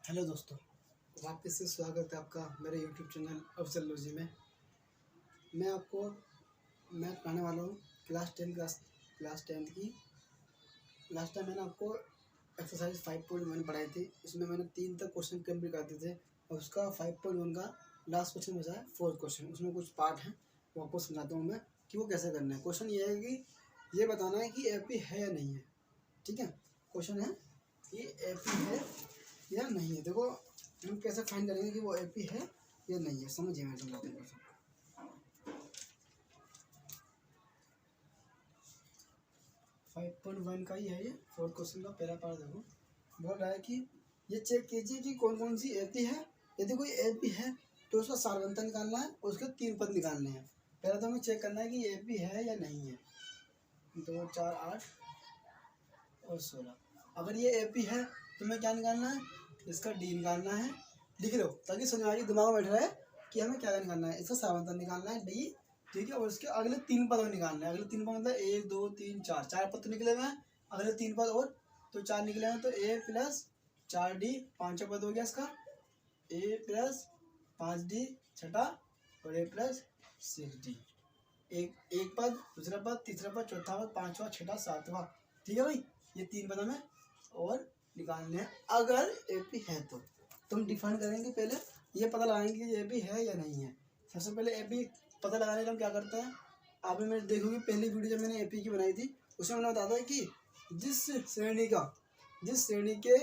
Hello दोस्तों, वापस से स्वागत है आपका मेरे यूट्यूब चैनल अफजलॉजी में। मैं पढ़ाने वाला हूँ क्लास टेंथ की। लास्ट टाइम मैंने आपको एक्सरसाइज 5.1 पढ़ाई थी। उसमें मैंने 3 तक क्वेश्चन कंप्लीट करते थे और उसका 5.1 का लास्ट क्वेश्चन बचा है 4th क्वेश्चन। उसमें कुछ पार्ट हैं, वो आपको समझाता हूँ मैं कि वो कैसे करना है। क्वेश्चन ये है कि ये बताना है कि एपी है या नहीं है। ठीक है, क्वेश्चन है कि एपी है या नहीं है। देखो हम कैसे फाइंड करेंगे कि वो एपी है या नहीं है, समझिए। मैं समझाता हूँ। 5.1 का ही है ये 4th क्वेश्चन का पहला पार्ट। देखो बोल रहा है कि ये चेक कीजिए कि कौन कौन सी एपी है। यदि कोई एपी है तो उसका सारवंता निकालना है और उसके 3 पद निकालने हैं। पहले तो हमें चेक करना है कि ये एपी है या नहीं है। 2, 4, 8 और 16। अगर ये एपी है तो हमें क्या निकालना है, इसका डी निकालना है। लिख लो ताकि समझ में दिमाग में बैठ रहा है कि हमें क्या निकालना है। इसका सारवंता निकालना है डी, ठीक है। और इसके अगले 3 पद निकालना है। अगले 3 पद मतलब 1, 2, 3, 4 पद तो निकले हुए हैं। अगले 3 पद और तो 4 निकले हैं, तो ए प्लस 4D 5वां पद हो गया इसका। ए प्लस 5D छठा और ए प्लस 6D एक पद, दूसरा पद, तीसरा पद, चौथा पद, 5वां, छठा, 7वां। ठीक है भाई, ये 3 पद हमें और निकालने हैं। अगर एपी है तो हम डिफाइन करेंगे। पहले ये पता लगाएंगे कि एपी है या नहीं है। सबसे पहले एपी पता लगाने के लिए हम क्या करते हैं, आपने मेरे देखोगे पहली वीडियो जब मैंने एपी की बनाई थी उसमें मैंने बताया था कि जिस श्रेणी के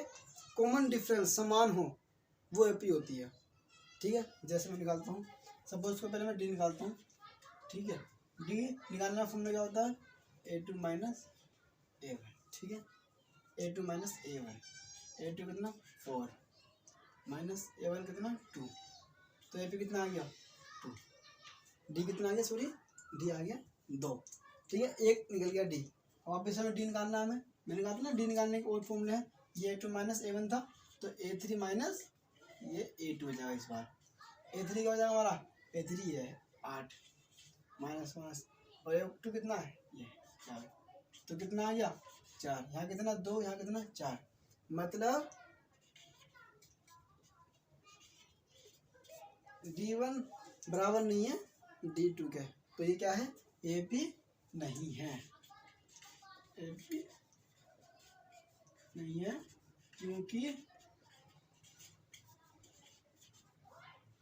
कॉमन डिफरेंस समान हो वो एपी होती है। ठीक है, जैसे मैं निकालता हूँ, सपोज को पहले मैं डी निकालता हूँ। ठीक है, डी निकालना फॉर्मूला क्या होता है, A2 माइनस A1। ठीक है, A2 माइनस A1, A2 कितना 4 माइनस A1 कितना 2, तो ए पी कितना आ गया 2। डी कितना आ गया, सॉरी डी आ गया 2। ठीक है, एक निकल गया डी। वापस हमें डी निकालना है। मैंने कहा था ना डी निकालने के और फॉर्मूले हैं। ये A2 माइनस A1 था तो A3 माइनस ये A2 हो जाएगा। इस बार A3 क्या हो जाएगा हमारा, A3 है 8 माइनस माइनस और A2 कितना है ये 4, तो कितना आ गया 4। यहाँ कितना 2, यहाँ कितना 4, मतलब D1 बराबर नहीं है D2 के। तो ये क्या है, एपी नहीं है। एपी नहीं है क्योंकि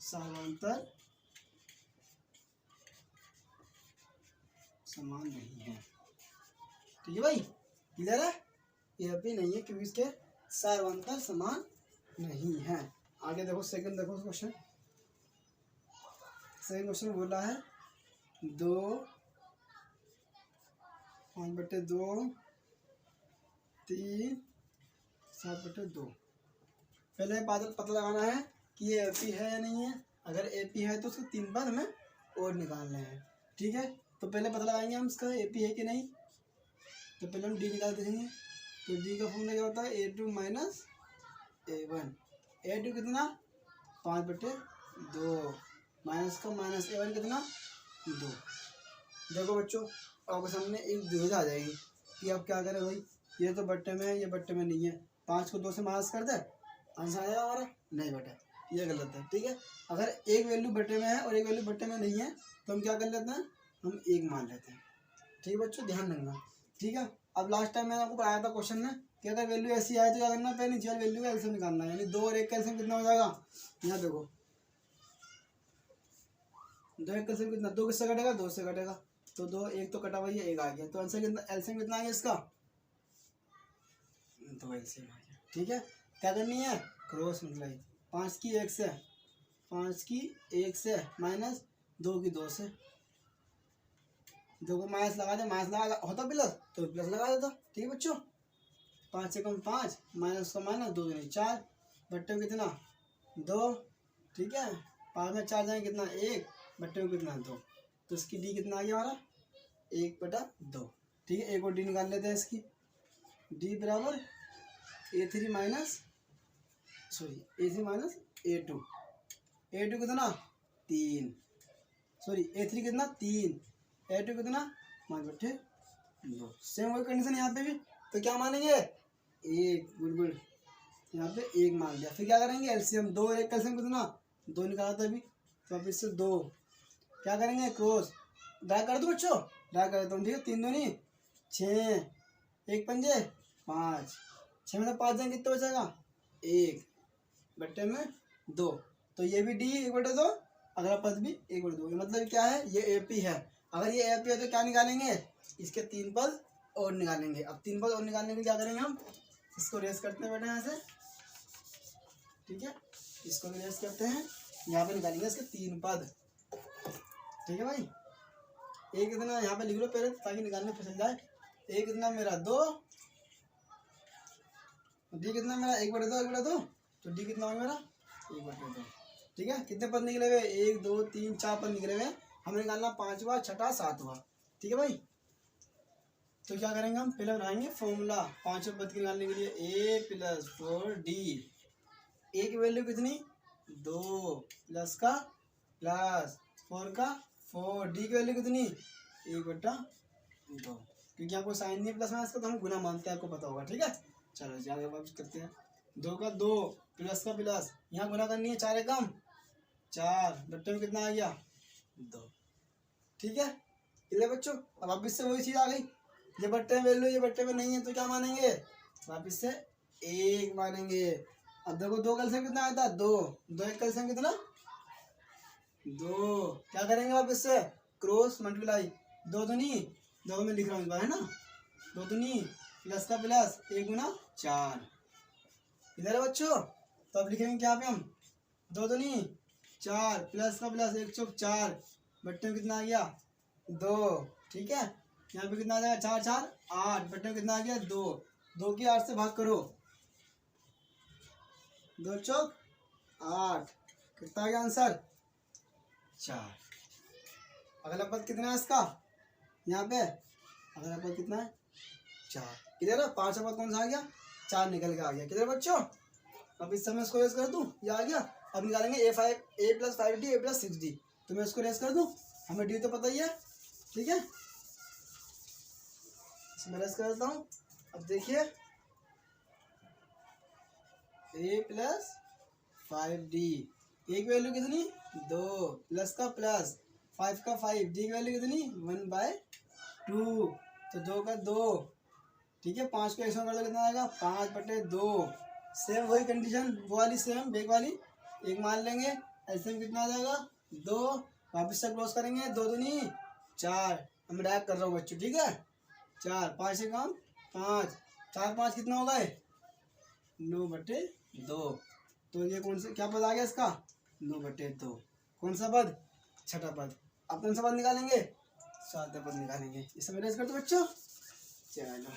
सारवंतर समान नहीं है। ठीक है भाई, क्लियर है। एपी नहीं है क्योंकि इसके सारवंतर समान नहीं है। आगे देखो, सेकंड देखो क्वेश्चन। सेकंड क्वेश्चन बोला है 2 5/2 3 7/2। पहले पता लगाना है कि ये एपी है या नहीं है। अगर एपी है तो उसके 3 पद हमें और निकालने हैं। ठीक है, तो पहले पता लगाएंगे हम इसका एपी है कि नहीं। तो पहले हम डी निकाल देंगे। तो डी का फॉर्मूला क्या होता है, A2 माइनस A1। A2 कितना 5/2 माइनस का माइनस A1 कितना 2। देखो बच्चों, आपके सामने एक दुविधा आ जाएगी कि आप क्या करें भाई, ये तो बट्टे में है, ये बट्टे में नहीं है। 5 को 2 से माइनस कर दे, आंसर आएगा हमारा, नहीं बेटा ये गलत है। ठीक है, अगर एक वैल्यू बट्टे में है और एक वैल्यू बट्टे में नहीं है तो हम क्या कर लेते हैं, हम एक मान लेते हैं। ठीक है बच्चों, ध्यान रखना। ठीक है, अब लास्ट टाइम मैंने आपको पढ़ाया था क्वेश्चन में कि अगर वैल्यू ऐसी आए तो क्या करना, पहले नीचे वाली वैल्यू का एलसीएम निकालना है। यानी 2 और 1 का एलसीएम कितना हो जाएगा, यहाँ देखो 2 1 का एलसीएम कितना, 2 किससे कटेगा, 2 से कटेगा। तो 2 1 तो कटा हुआ है, 1 आ गया। तो आंसर कितना, एलसीएम कितना आ गया इसका, 2 एलसीएम आ गया। ठीक है, क्या करनी है, क्रॉस मल्टीप्लाई। 5 की 1 से, 5 की 1 से माइनस 2 की 2 से। 2 को माइनस लगा दे, माइनस लगा होता प्लस तो प्लस लगा देता। ठीक है बच्चों, 5 से कम 5 माइनस का माइनस 2 नहीं 4 बट्टे में कितना 2। ठीक है, 5 में 4 जाएंगे कितना 1 बट्टे में कितना 2। तो इसकी डी कितना आ गया हमारा 1/2। ठीक है, एक और डी निकाल लेते हैं इसकी। डी बराबर A3 माइनस A2। A2 कितना 3, सॉरी A3 कितना 3, A2 कितना 5/2। सेम वही कंडीशन यहाँ पे भी। तो क्या मानेंगे, एक गुड यहाँ पे 1 मान लिया। फिर क्या करेंगे एलसीएम, 2 और 1 एलसीएम कितना 2 निकाला था अभी, तो अब इससे 2 क्या करेंगे क्रॉस ड्रा कर दो बच्चों, ड्रा कर देता हूँ ठीक है। 3 दूनी 6, 1 पंजे 5, 6 में से 5 जाएंगे कितना बचेगा 1 बट्टे में 2, तो ये भी डी 1/2, अगला पद भी 1/2। मतलब क्या है ये एपी है। अगर ये एपी है तो क्या निकालेंगे इसके 3 पद और निकालेंगे। अब 3 पद और निकालने के लिए क्या करेंगे हम, इसको रेस करते हैं बेटा यहाँ से, ठीक है, इसको भी रेस करते हैं, यहाँ पे निकालेंगे इसके 3 पद, ठीक है भाई। एक इतना यहाँ पे लिख लो पहले ताकि निकालने फिसल जाए। एक इतना मेरा 2, डी कितना मेरा 1/2, तो डी कितना होगा मेरा 1/2, ठीक है। कितने पद निकले हुए 1 2 3 4 पद निकले हुए, हमें निकालना 5वां 6वां 7वां, ठीक है भाई। तो क्या करेंगे हम पहले बनाएंगे फॉर्मूला 5वें पद के निकालने के लिए, a + 4d, a की वैल्यू कितनी 2 प्लस का प्लस 4 का 4, डी की वैल्यू कितनी 1/2, क्योंकि आपको साइन नहीं प्लस माइनस का तो हम गुना मानते हैं, आपको पता होगा, ठीक है। चलो आगे वापस करते हैं, 2 का 2 प्लस का प्लस, यहाँ गुना करनी है 4 एकम 4, बट्टे में कितना आ गया 2, ठीक है। इधर बच्चों अब वापिस से वही चीज़ आ गई, ये बट्टे में वैल्यू ये बट्टे में नहीं है तो क्या मानेंगे वापिस से 1 मानेंगे। अब देखो 2 का एलसीएम कितना आया था 2, 2 1 का एलसीएम कितना 2, क्या करेंगे वापिस से क्रॉस मल्टीप्लाई, 2 दूनी 2 में लिख रहा हूँ इस बार है ना, 2 दूनी प्लस का प्लस 1 गुना 4, इधर है बच्चों। तो अब लिखेंगे क्या पे हम 2 दूनी 4 प्लस का प्लस 1 चौक 4, बट्टे में कितना आ गया 2, ठीक है। यहाँ पे कितना आ जाएगा 4 4 8, बट्टे में कितना आ गया 2, 2 की 8 से भाग करो, 2 चौक 8, कितना आ गया आंसर 4। अगला पद कितना है इसका, यहाँ पे अगला पद कितना है 4, किधर है 5 पद कौन सा आ गया 4 निकल के आ गया, किधर बच्चों। अब इस समय इसको रेस कर दूँ, ये आ गया। अब निकालेंगे a + 5d a + 6d, तो मैं इसको रेस कर दूँ, हमें डी तो पता ही है, ठीक है, इसमें रेस कर देता हूँ। अब देखिए a + 5d, a की वैल्यू कितनी 2 प्लस का प्लस 5 का 5, डी की वैल्यू कितनी 1/2, तो 2 का 2, ठीक है। 5 को 1 कर दो कितना आएगा 5/2, सेम वही कंडीशन वो वाली सेम बेग वाली, 1 मान लेंगे, एलसीएम कितना आ जाएगा 2, वापस से क्लोज करेंगे, 2 दूनी 4, हम डायरेक्ट कर रहा हूँ बच्चों, ठीक है। 4 5 से कम 5, 4 5 कितना होगा 9/2, तो ये कौन सा क्या पद आ गया इसका 9/2, कौन सा पद 6वां पद। अब कौन सा पद निकालेंगे 7वां पद निकालेंगे, इस समय रेस कर दो बच्चों। चलो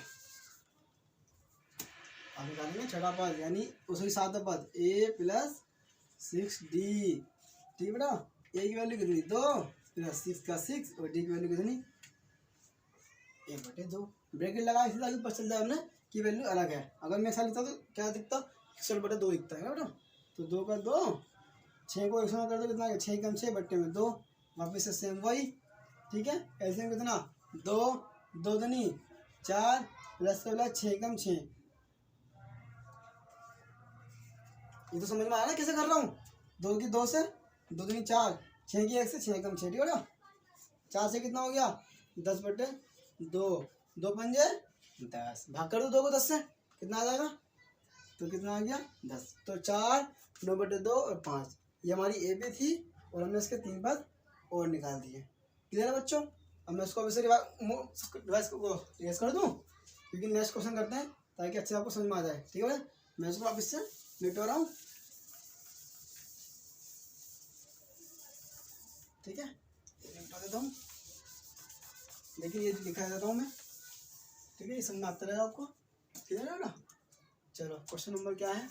अब निकालेंगे 6वां पद यानी उसकी 7वां पद a + 6d, ठीक बेटा। a की वैल्यू कितनी 2 प्लस 6 का 6 और d की वैल्यू कितनी 1/2, ब्रैकेट लगा इसलिए ताकि पता चल जाए हमने कि वैल्यू अलग है। अगर मैं ऐसा लिखता तो क्या दिखता 61/2 दिखता है ना बेटा। तो 2 का 2, 6 को 100 कर दो कितना 6 कम 6 बट्टे में 2, वापस से सेम वही, ठीक है। एलसीएम कितना 2 2 दूनी 4 प्लस का प्लस 6 कम 6, ये तो समझ में आया ना कैसे कर रहा हूँ। 2 की 2 से 2 दूनी 4, 6 की 1 से 6 कम 6, ठीक है ना। 4 से कितना हो गया 10/2, 2 पंजे 10, भाग कर दो 2 को 10 से कितना आ जाएगा, तो कितना आ गया 10, तो 4 9/2 और 5, ये हमारी ए पे थी और हमने इसके 3 पद और निकाल दिए, क्लियर है बच्चों। अब मैं इसको वैसे रिवाइज कर दूँ क्योंकि नेक्स्ट क्वेश्चन करते हैं ताकि अच्छे आपको समझ में आ जाए, ठीक है भाई। मैं इसको वापस से लेट रहा हूँ, ठीक है, लिखा देता हूँ, लेकिन ये लिखा देता हूँ मैं, ठीक है, ये समझ में आता रहेगा आपको, क्लियर है ना। चलो क्वेश्चन नंबर क्या है,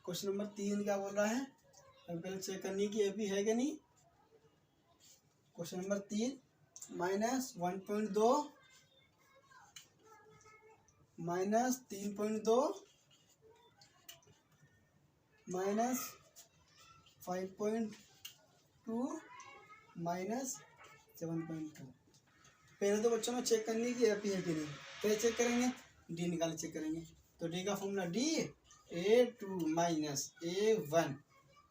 क्वेश्चन नंबर 3 क्या बोल रहा है, पहले चेक करनी कि एपी है कि नहीं। Question number 3 -1.2 -3.2 -5.2 -7.2। पहले तो बच्चों में चेक करनी कि एपी है कि नहीं, पहले चेक करेंगे डी निकाल चेक करेंगे, तो डी का formula D A2 minus A1,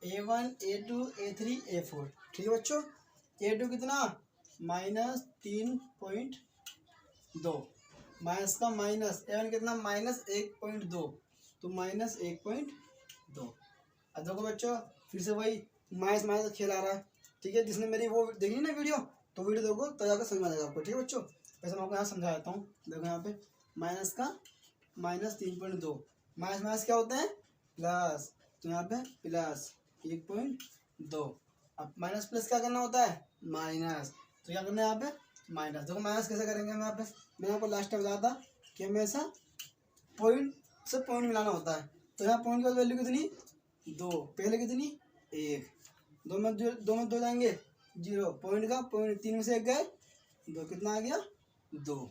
A1 A2 A3 A4। ठीक है बच्चों, A2 कितना -3.2, माइनस का माइनस A1 कितना -1.2, तो -1.2। अब देखो बच्चों फिर से वही माइनस माइनस खेल आ रहा है। ठीक है, जिसने मेरी वो देखी ना वीडियो, तो वीडियो देखो तो जाकर समझ आ जाएगा आपको। ठीक है बच्चों, वैसे मैं आपको यहाँ समझा देता हूँ। देखो यहाँ पे माइनस का -3.2, माइनस माइनस क्या होते हैं प्लस, तो यहाँ पे +1.2। अब माइनस प्लस क्या करना होता है माइनस, तो क्या करना है यहाँ पे माइनस। देखो माइनस कैसे करेंगे हम यहाँ पे, मैंने आपको लास्ट टाइम बताया था कि हमेशा पॉइंट से पॉइंट मिलाना होता है। तो यहाँ पॉइंट की वैल्यू कितनी 2, पहले कितनी 1, दो में दो जाएंगे 0, पॉइंट का पॉइंट 3 में से 1 गए 2, कितना आ गया 2।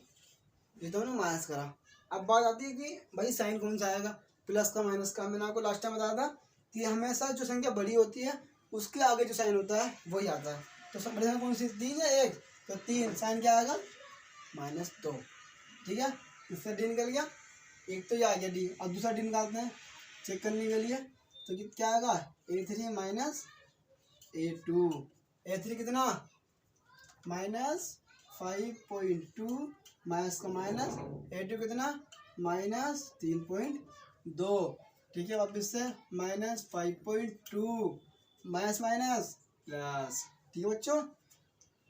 ये तो हमने माइनस करा। अब बात आती है कि भाई साइन कौन सा आएगा, प्लस का माइनस का। मैंने आपको लास्ट टाइम बताया था कि हमेशा जो संख्या बड़ी होती है उसके आगे जो साइन होता है वही आता है। तो सब बड़ी संख्या कौन सी 3 या 1, तो 3 साइन क्या आएगा -2। ठीक है, इससे डी निकल गया, एक तो ये आ गया डी। अब दूसरा डी निकालते हैं चेक करने के लिए, तो क्या आएगा A3 माइनस A2, A3 कितना -5.2, माइनस का माइनस, A2 कितना -3.2। ठीक है, वापिस से -5.2, माइनस माइनस प्लस। ठीक है बच्चों,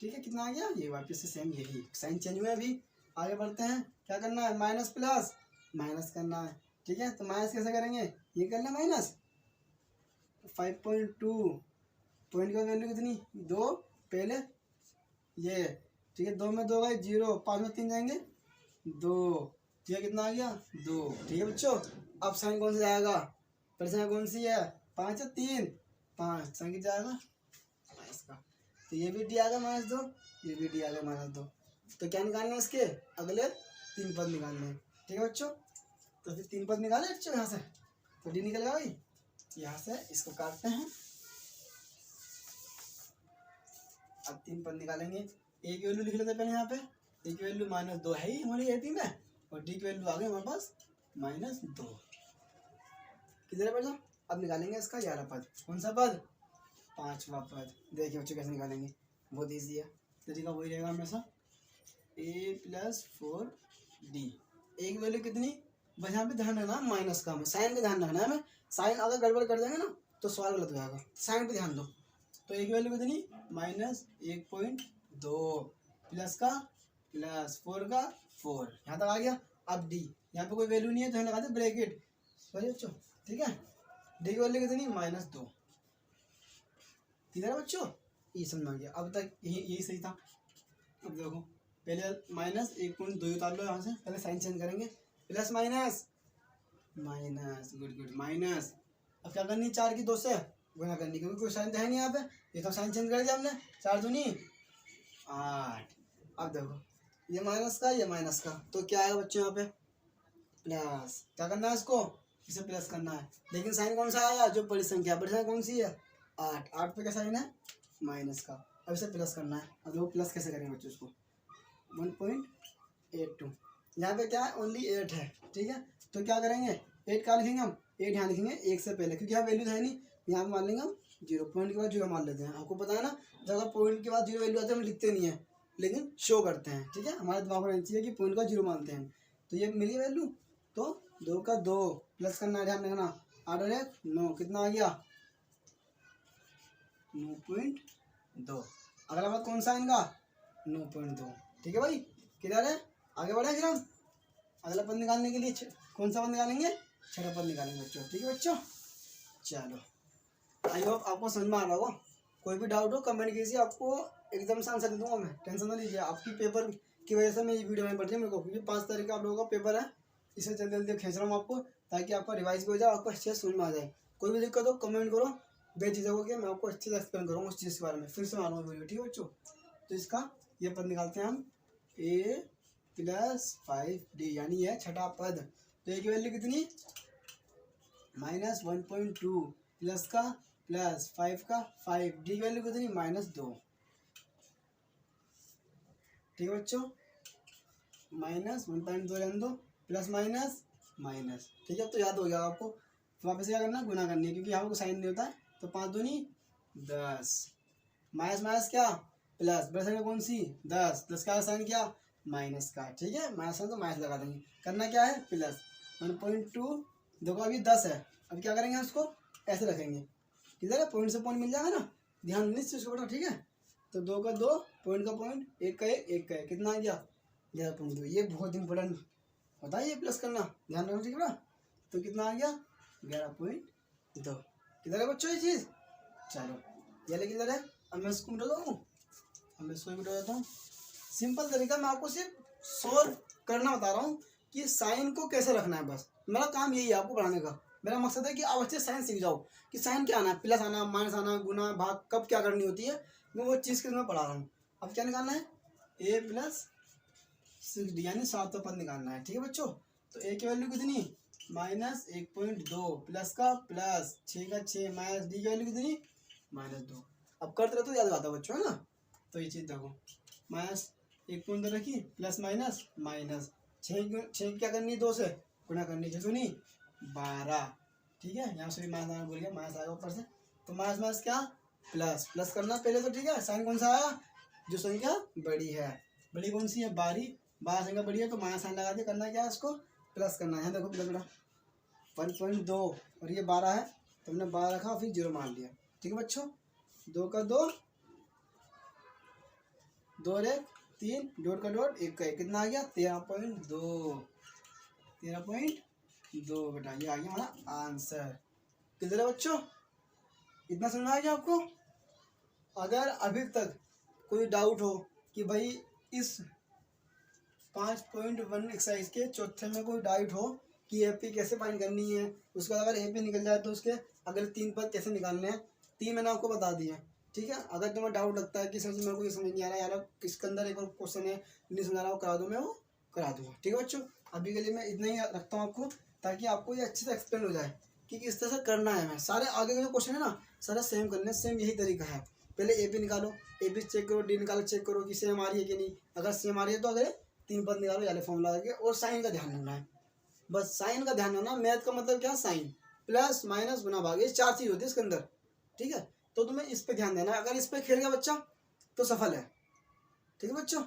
ठीक है कितना आ गया ये, वापिस से सेम यही साइन चेंज हुआ। अभी आगे बढ़ते हैं, क्या करना है माइनस प्लस माइनस करना है। ठीक है, तो माइनस कैसे करेंगे, ये कर लें माइनस 5.2, पॉइंट की वैल्यू कितनी 2, पहले ये। ठीक है, 2 में 2 गए 0, 5 में 3 जाएंगे 2। ठीक है, कितना आ गया 2। ठीक है बच्चों, अब साइन कौन सा जाएगा, पहले साइन कौन सी है 5 है 3, 5 साइन कितना जाएगा माइनस का। तो ये भी डी आ गया -2, ये भी डी आ गया -2। तो क्या निकालना है इसके अगले 3 पद निकालने हैं। ठीक है बच्चों, तो फिर 3 पद निकाले बच्चों यहाँ से, तो डी निकल गया भाई। यहाँ से इसको काटते हैं, अब 3 पद निकालेंगे। ए की वैल्यू लिख लेते हैं पहले यहाँ पे, ए की वैल्यू -2 है ही हमारी एपी में, और डी की वैल्यू आ गई हमारे पास -2। किधर बचा, अब निकालेंगे इसका 11 पद। कौन सा पद 5वां पद। देखिए बच्चों कैसे निकालेंगे, बहुत ईजी है, तरीका वही रहेगा हमेशा, a + 4d। ए की वैल्यू कितनी, बस यहाँ पे ध्यान रखना माइनस का, हमें साइन पे ध्यान रखना है। हमें साइन अगर गड़बड़ कर देंगे ना तो सवाल गलत हो जाएगा, साइन पे ध्यान दो। तो ए की वैल्यू कितनी -1.2, प्लस का प्लस 4 का 4, यहाँ तक आ गया। अब डी, यहाँ पे कोई वैल्यू नहीं है तो लगा दे ब्रैकेट, सही बच्चों। ठीक है, डी की वैल्यू कितनी -2। किधर है बच्चों, ये समझ आ गया, अब तक यही सही था। अब देखो पहले -1.2 उतार लो यहाँ से, पहले साइन चेंज करेंगे, plus minus minus, good good minus. अब क्या करनी 4 की 2 से गुना करनी, क्योंकि कोई साइन तो है नहीं यहाँ पे, ये तो साइन चेंज कर दिया हमने, 4 दूनी 8। अब देखो ये माइनस का ये माइनस का, तो क्या आएगा बच्चों यहाँ पे प्लस। क्या करना है इसको, इसे प्लस करना है, लेकिन साइन कौन सा आया जो बड़ी संख्या, बड़ी संख्या कौन सी है 8, 8 पे क्या साइन है माइनस का। अब इसे प्लस करना है, अब देखो प्लस कैसे करेंगे बच्चों इसको 1.82, यहाँ पे क्या है ओनली 8 है। ठीक है, तो क्या करेंगे 8 का लिखेंगे हम, 8 यहाँ लिखेंगे 1 से पहले, क्योंकि यहाँ वैल्यू है नहीं, यहाँ पे मान लेंगे हम 0, पॉइंट के बाद 0 मान लेते हैं। आपको पता है ना, जब अगर पॉइंट के बाद 0 वैल्यू आती है हम लिखते नहीं है, लेकिन शो करते हैं। ठीक है, हमारे दिमाग में रहना चाहिए कि पॉइंट का 0 मानते हैं। तो ये मिली वैल्यू, तो 2 का 2 प्लस करना है, ध्यान रखना 8 और 1 9, कितना आ गया 9.2। अगला बात कौन सा इनका 9.2। ठीक है भाई, किधर है आगे बढ़े फिर हम अगला पद निकालने के लिए कौन सा पद निकालेंगे, छठा पद निकालेंगे बच्चों। ठीक है बच्चों, चलो आई होप आपको समझ में आ रहा होगा। कोई भी डाउट हो कमेंट कीजिए, आपको एकदम से आंसर दे दूंगा मैं, टेंशन ना लीजिए। आपकी पेपर की वजह से मैं ये वीडियो में पड़ रही है मेरे को, क्योंकि 5 तारीख का आप लोगों का पेपर है, इसे जल्दी जल्दी खींच रहा हूँ आपको, ताकि आपका रिवाइज भी हो जाए, आपको अच्छे से समझ में आ जाए। कोई भी दिक्कत हो कमेंट करो, बेझिझक हो गया मैं आपको अच्छे से एक्सप्लेन करूँगा उस चीज़ के बारे में, फिर से मारूंगा वीडियो। ठीक है बच्चों, तो इसका ये पद निकालते हैं हम a + 5d, यानी यह छठा पद। तो ए की वैल्यू कितनी -1.2, प्लस का प्लस 5 का 5, डी की वैल्यू कितनी -2। ठीक है बच्चों, -1.2 रहने दो, प्लस माइनस माइनस। ठीक है, तो याद हो गया आपको तो वापस क्या करना है, गुना करनी है, क्योंकि यहाँ पर कोई साइन नहीं होता है। तो 5 दूनी 10, माइनस माइनस क्या प्लस, बड़ी संख्या कौन सी 10, 10 का साइन क्या माइनस का, ठीक है, माइनस तो माइनस लगा देंगे, करना क्या है प्लस 1.2। देखो अभी 10 है, अब क्या करेंगे उसको ऐसे रखेंगे, किधर है पॉइंट से पॉइंट मिल जाएगा ना, ध्यान देने इसको बेटा, ठीक है। तो 2 का 2, पॉइंट का पॉइंट, 1 का 1, 1 का 1, कितना आ गया 11.2। ये बहुत इंपॉर्टेंट होता है ये प्लस करना, ध्यान रखना, ठीक है ना। तो कितना आ गया 11.2, किधर है बच्चों ये चीज़, चलो ये लेकिन किधर है, अब मैं इसको मिटा दूँ, अब मैं इसको मिटा देता हूँ। सिंपल तरीका, मैं आपको सिर्फ सॉल्व करना बता रहा हूँ कि साइन को कैसे रखना है, बस मेरा काम यही है आपको पढ़ाने का। मेरा मकसद है कि आप अच्छे साइन सीख जाओ कि साइन क्या आना है, प्लस आना, माइनस आना, गुना भाग कब क्या करनी होती है, मैं वो चीज़ के मैं पढ़ा रहा हूँ। अब क्या निकालना है, a + 6d यानी 7वां पद निकालना है, ठीक है बच्चों। तो a की वैल्यू कितनी -1.2, प्लस का प्लस, 6 का 6, माइनस डी की वैल्यू कितनी -2। अब करते रहो तो याद आता बच्चों, है ना। तो ये चीज़ देखो, -1.2 रखी, प्लस माइनस माइनस, 6 क्या करनी है 2 से गुना करनी है, 6 12, ठीक है। यहाँ से भी माइनस आना भूल गया, माइनस आएगा ऊपर से, तो माइनस माइनस क्या प्लस, प्लस करना पहले तो, ठीक है। साइन कौन सा आया, जो संख्या बड़ी है, बड़ी कौन सी है 12 संख्या बड़ी है, तो माइनस साइन लगा दिया, करना क्या है इसको प्लस करना है। देखो प्लस बेटा 1.2 और ये 12 है, तो हमने 12 रखा फिर 0 मान लिया, ठीक है बच्चों। 2 का 2, 2 और 1 3, डॉट का डॉट, 1 का 1, कितना आ गया 13.2, 13.2 बेटा, ये आ गया हमारा आंसर। किधर है बच्चों, इतना समझ में आ गया आपको। अगर अभी तक कोई डाउट हो कि भाई इस 5.1 एक्सरसाइज के चौथे में कोई डाउट हो कि एपी कैसे फाइंड करनी है, उसके बाद अगर एपी निकल जाए तो उसके अगले 3 पद कैसे निकालने हैं, 3 मैंने आपको बता दिए, ठीक है। अगर तुम्हें डाउट लगता है कि सर जी मेरे को ये समझ नहीं आ रहा यार, इसके अंदर एक और क्वेश्चन है नहीं समझ आ रहा, वो करा दो, मैं वो करा दूँगा, ठीक है बच्चों। अभी के लिए मैं इतना ही रखता हूँ आपको, ताकि आपको ये अच्छे से एक्सप्लेन हो जाए कि किस तरह से करना है। मैं सारे आगे के जो क्वेश्चन है ना सारा सेम करने, सेम यही तरीका है। पहले एपी निकालो, एपी चेक करो, डी निकालो, चेक करो कि सेम आ रही है कि नहीं, अगर सेम आ रही है तो अगर 3 पद निकालो वाले फॉर्मूला करके, और साइन का ध्यान रखना है, बस साइन का ध्यान रखना। मैथ का मतलब क्या, साइन, प्लस माइनस गुना भाग, ये 4 चीज़ होती है इसके अंदर, ठीक है। तो तुम्हें इस पे ध्यान देना है, अगर इस पे खेल गया बच्चा तो सफल है, ठीक है बच्चों।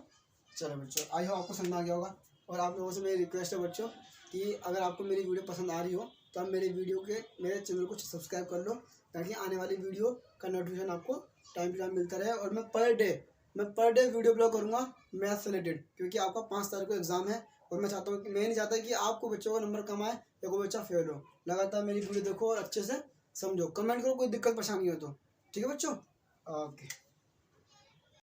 चलो बच्चों, आई होप आपको समझ में आ गया होगा। और आप लोगों से मेरी रिक्वेस्ट है बच्चों कि अगर आपको मेरी वीडियो पसंद आ रही हो तो आप मेरे चैनल को सब्सक्राइब कर लो, ताकि आने वाली वीडियो का नोटिफिकेशन आपको टाइम टू टाइम मिलता रहे। और मैं पर डे वीडियो अपलोड करूँगा मैथ से रिलेटेड, क्योंकि आपका 5 तारीख को एग्जाम है, और मैं चाहता हूँ कि मैं नहीं चाहता कि आपको बच्चों का नंबर कम आए या कोई बच्चा फेल हो। लगातार मेरी वीडियो देखो और अच्छे से समझो, कमेंट करो कोई दिक्कत परेशानी हो तो, ठीक है बच्चों, ओके।